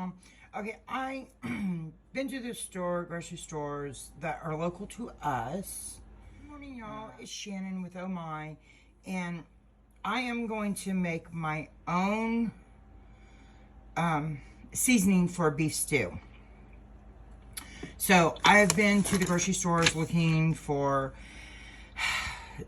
y'all. Okay, I been to the store, grocery stores that are local to us. Good morning, y'all. It's Shannon with Oh My, and I am going to make my own seasoning for beef stew. So I've been to the grocery stores looking for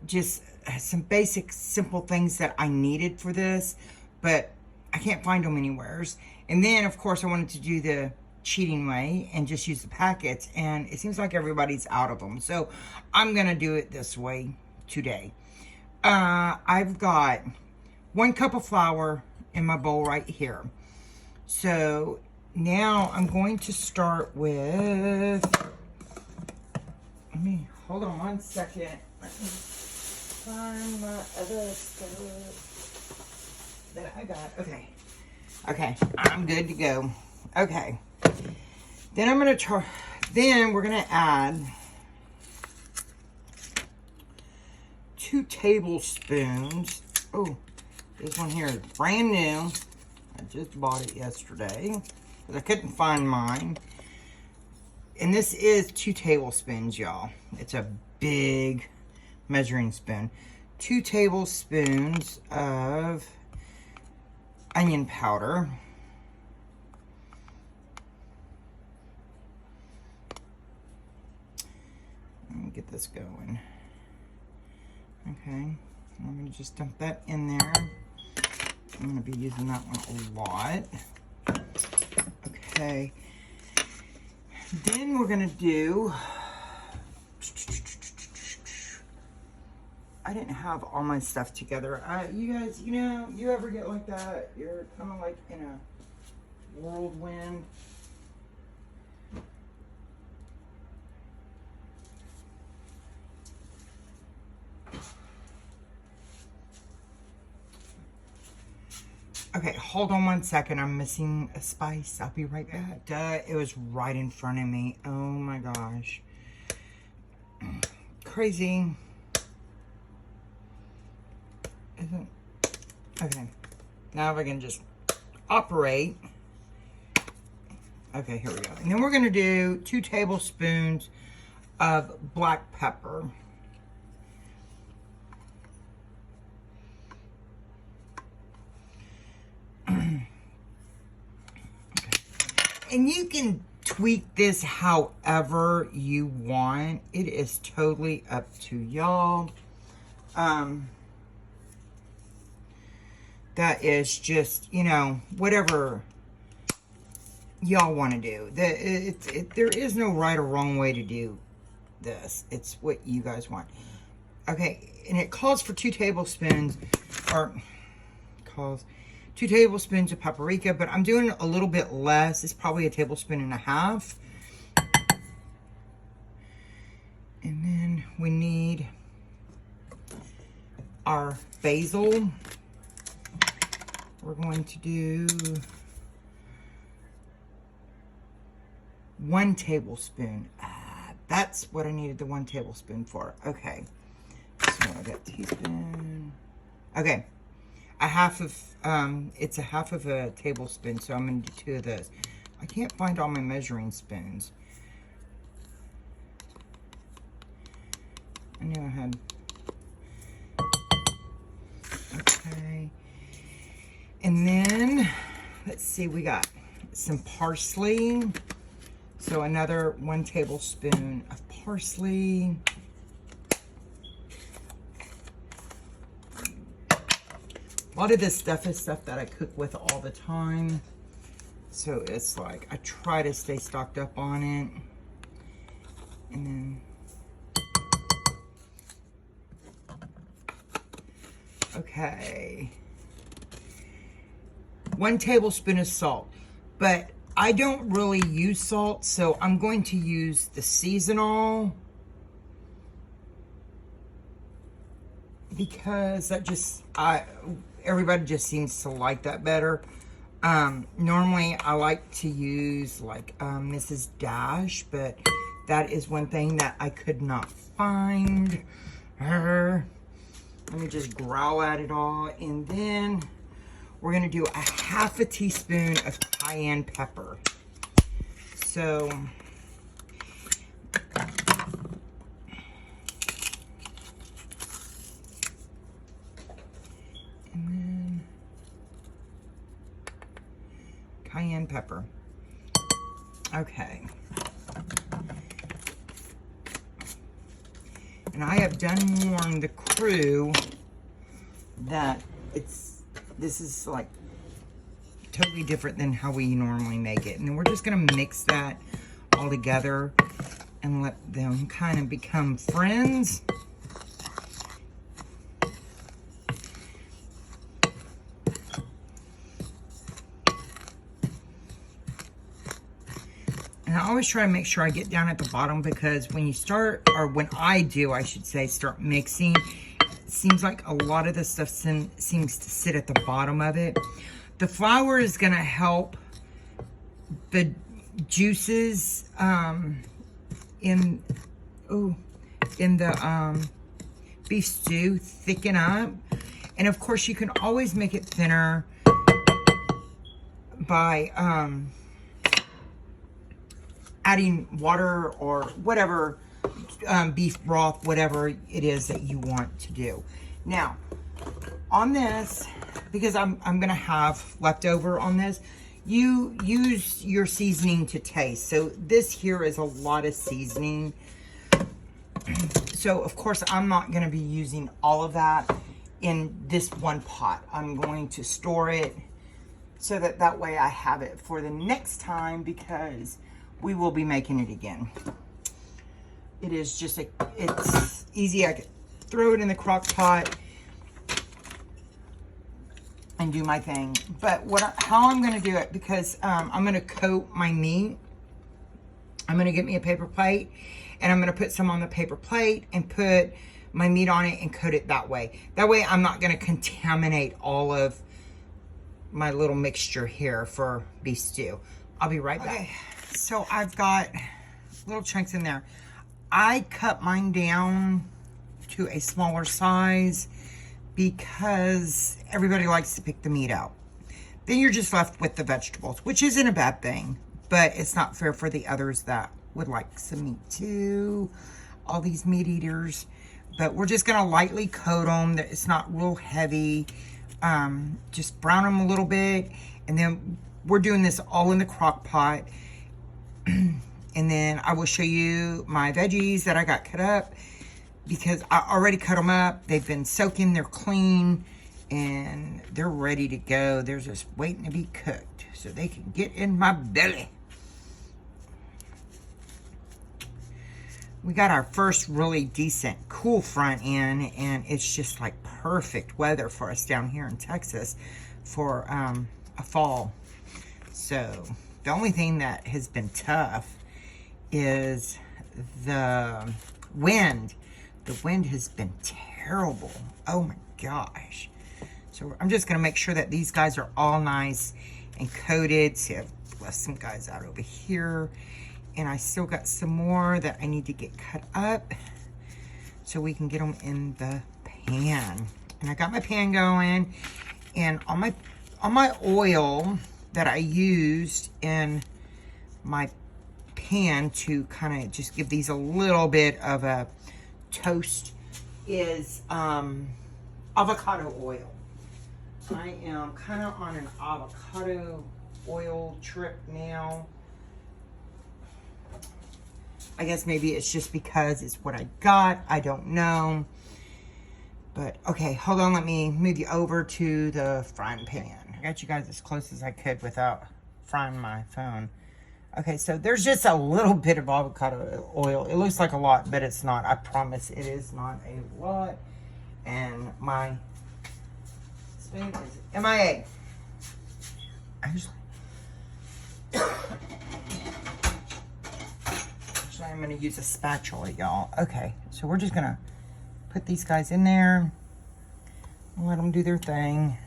just some basic, simple things that I needed for this, but I can't find them anywhere. And then, of course, I wanted to do the cheating way and just use the packets, and it seems like everybody's out of them. So I'm going to do it this way today. I've got 1 cup of flour in my bowl right here. So now I'm going to start with, hold on 1 second. Let me find my other stuff that I got. Okay, I'm good to go. Okay, then I'm gonna try. Then we're gonna add 2 tablespoons. Oh, this one here is brand new. I just bought it yesterday because I couldn't find mine. And this is 2 tablespoons, y'all. It's a big measuring spoon. 2 tablespoons of onion powder. Let me get this going. Okay, I'm gonna just dump that in there. I'm gonna be using that one a lot. Okay, then we're gonna do, I didn't have all my stuff together. You guys, you know, you ever get like that? You're kind of like in a whirlwind. Okay, hold on 1 second. I'm missing a spice. I'll be right back. Duh, it was right in front of me. Oh my gosh. Crazy. Isn't, okay, now if I can just operate. Okay, here we go. And then we're gonna do 2 tablespoons of black pepper. Okay. And you can tweak this however you want. It is totally up to y'all. That is just, you know, whatever y'all want to do. There is no right or wrong way to do this. It's what you guys want. Okay, and it calls for 2 tablespoons, or calls 2 tablespoons of paprika, but I'm doing a little bit less. It's probably 1.5 tablespoons. And then we need our basil. We're going to do 1 tablespoon. That's what I needed the 1 tablespoon for. Okay. So I got teaspoon. Okay. It's a half of a tablespoon, so I'm going to do 2 of those. I can't find all my measuring spoons. I knew I had. Okay. And then, let's see, we got some parsley. So another 1 tablespoon of parsley. A lot of this stuff is stuff that I cook with all the time. So it's like, I try to stay stocked up on it. And then, okay. 1 tablespoon of salt, but I don't really use salt, so I'm going to use the seasonal because that just, everybody just seems to like that better. Normally I like to use like Mrs. Dash, but that is one thing that I could not find. Let me just growl at it all, and then we're going to do a half a teaspoon of cayenne pepper. So, and then cayenne pepper. Okay. And I have done warn the crew that this is like totally different than how we normally make it. And then we're just gonna mix that all together and let them kind of become friends. And I always try to make sure I get down at the bottom, because when you start, or when I do, I should say, start mixing, it seems like a lot of the stuff seems to sit at the bottom of it. The flour is going to help the juices in the beef stew thicken up. And of course, you can always make it thinner by adding water or whatever, beef broth, whatever it is that you want to do. Now, on this, because I'm gonna have leftover on this, you use your seasoning to taste. So this here is a lot of seasoning. So of course, I'm not gonna be using all of that in this one pot. I'm going to store it so that way I have it for the next time, because we will be making it again. It is just it's easy. I can throw it in the crock pot and do my thing. But how I'm gonna do it, because I'm gonna coat my meat. I'm gonna get me a paper plate, and I'm gonna put some on the paper plate and put my meat on it and coat it that way. That way I'm not gonna contaminate all of my little mixture here for beef stew. I'll be right back. Okay. So I've got little chunks in there. I cut mine down to a smaller size because everybody likes to pick the meat out. Then you're just left with the vegetables, which isn't a bad thing, but it's not fair for the others that would like some meat too. All these meat eaters. But we're just gonna lightly coat them. It's not real heavy. Just brown them a little bit. And then we're doing this all in the crock pot. And then I will show you my veggies that I got cut up, because I already cut them up. They've been soaking, they're clean, and they're ready to go. They're just waiting to be cooked so they can get in my belly. We got our first really decent cool front in, and it's just like perfect weather for us down here in Texas for a fall. So the only thing that has been tough is the wind. The wind has been terrible. Oh my gosh. So I'm just gonna make sure that these guys are all nice and coated. See, I've left some guys out over here, and I still got some more that I need to get cut up so we can get them in the pan. And I got my pan going, and on my oil that I used in my pan to kind of just give these a little bit of a toast is avocado oil. I am kind of on an avocado oil trip now. I guess maybe it's just because it's what I got. I don't know. But okay, hold on. Let me move you over to the frying pan. I got you guys as close as I could without frying my phone. Okay, so there's just a little bit of avocado oil. It looks like a lot, but it's not. I promise it is not a lot. And my spoon is MIA. Actually, I'm going to use a spatula, y'all. Okay, so we're just going to put these guys in there and let them do their thing.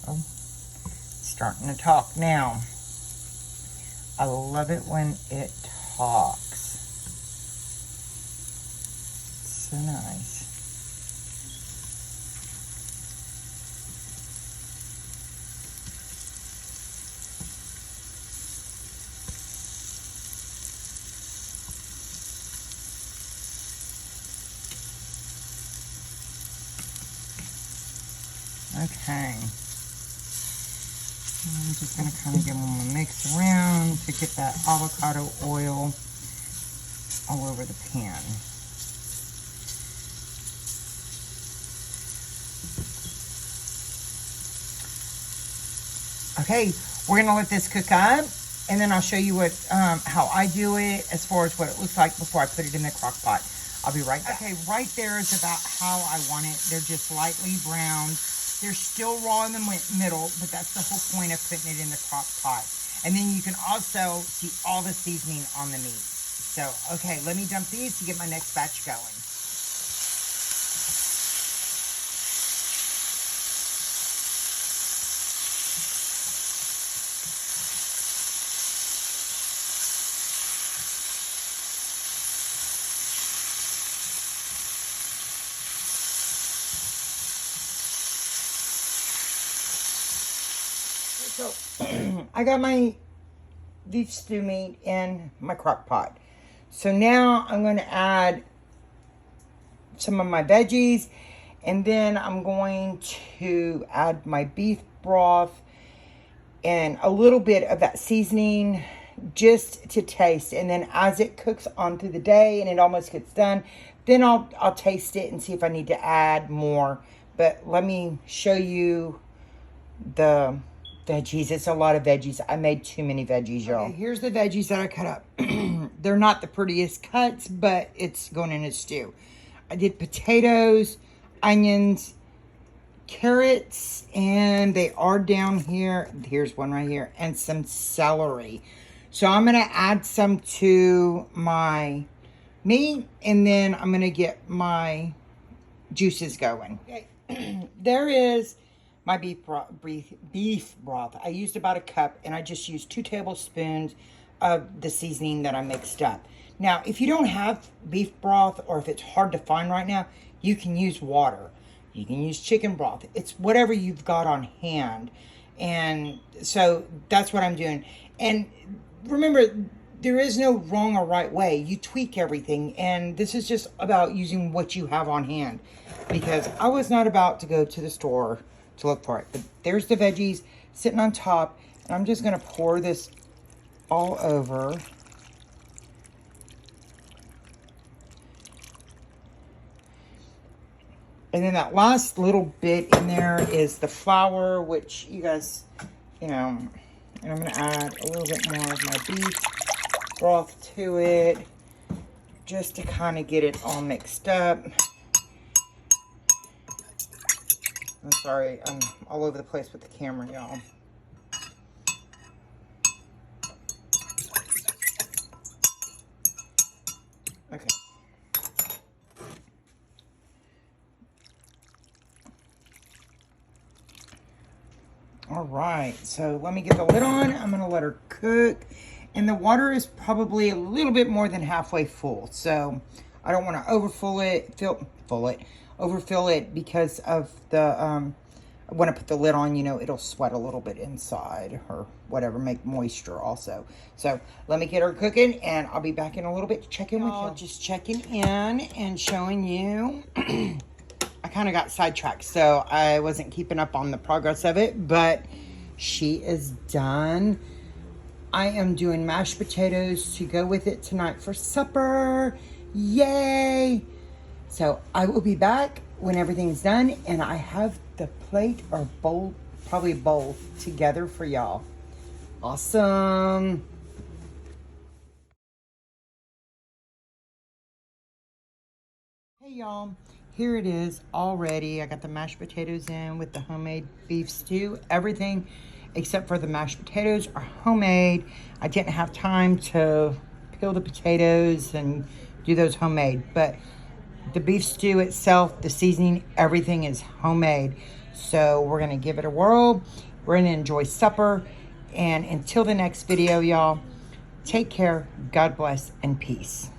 Oh, starting to talk now. I love it when it talks. So nice. Okay. I'm just going to kind of give them a mix around to get that avocado oil all over the pan. Okay, we're going to let this cook up, and then I'll show you what how I do it as far as what it looks like before I put it in the crock pot. I'll be right back. Okay, right there is about how I want it. They're just lightly browned. They're still raw in the middle, but that's the whole point of putting it in the crock pot. And then you can also see all the seasoning on the meat. So, okay, let me dump these to get my next batch going. So, I got my beef stew meat in my crock pot. So now I'm going to add some of my veggies, and then I'm going to add my beef broth and a little bit of that seasoning just to taste. And then as it cooks on through the day and it almost gets done, then I'll taste it and see if I need to add more. But let me show you the veggies. It's a lot of veggies. I made too many veggies, y'all. Okay, here's the veggies that I cut up. They're not the prettiest cuts, but it's going in a stew. I did potatoes, onions, carrots, and they are down here. Here's one right here, and some celery. So I'm going to add some to my meat, and then I'm going to get my juices going. Okay, there is my beef broth. I used about a cup, and I just used 2 tablespoons of the seasoning that I mixed up. Now, if you don't have beef broth, or if it's hard to find right now, you can use water. You can use chicken broth. It's whatever you've got on hand. And so that's what I'm doing. And remember, there is no wrong or right way. You tweak everything. And this is just about using what you have on hand. Because I was not about to go to the store to look for it. But there's the veggies sitting on top. And I'm just going to pour this all over. And then that last little bit in there is the flour, which you guys, you know, and I'm going to add a little bit more of my beef broth to it, just to kind of get it all mixed up. I'm sorry, I'm all over the place with the camera, y'all. Okay. All right, so let me get the lid on. I'm going to let her cook. And the water is probably a little bit more than halfway full. So I don't want to overfill it because of the, when I put the lid on, you know, it'll sweat a little bit inside or whatever, make moisture also. So let me get her cooking, and I'll be back in a little bit to check in with you. Just checking in and showing you. I kind of got sidetracked, so I wasn't keeping up on the progress of it, but she is done. I am doing mashed potatoes to go with it tonight for supper. Yay! So I will be back when everything's done, and I have the plate or bowl, probably bowl, together for y'all. Awesome. Hey y'all, here it is all ready. I got the mashed potatoes in with the homemade beef stew. Everything except for the mashed potatoes are homemade. I didn't have time to peel the potatoes and do those homemade, but the beef stew itself, the seasoning, everything is homemade. So we're gonna give it a whirl. We're gonna enjoy supper. And until the next video, y'all, take care, God bless, and peace.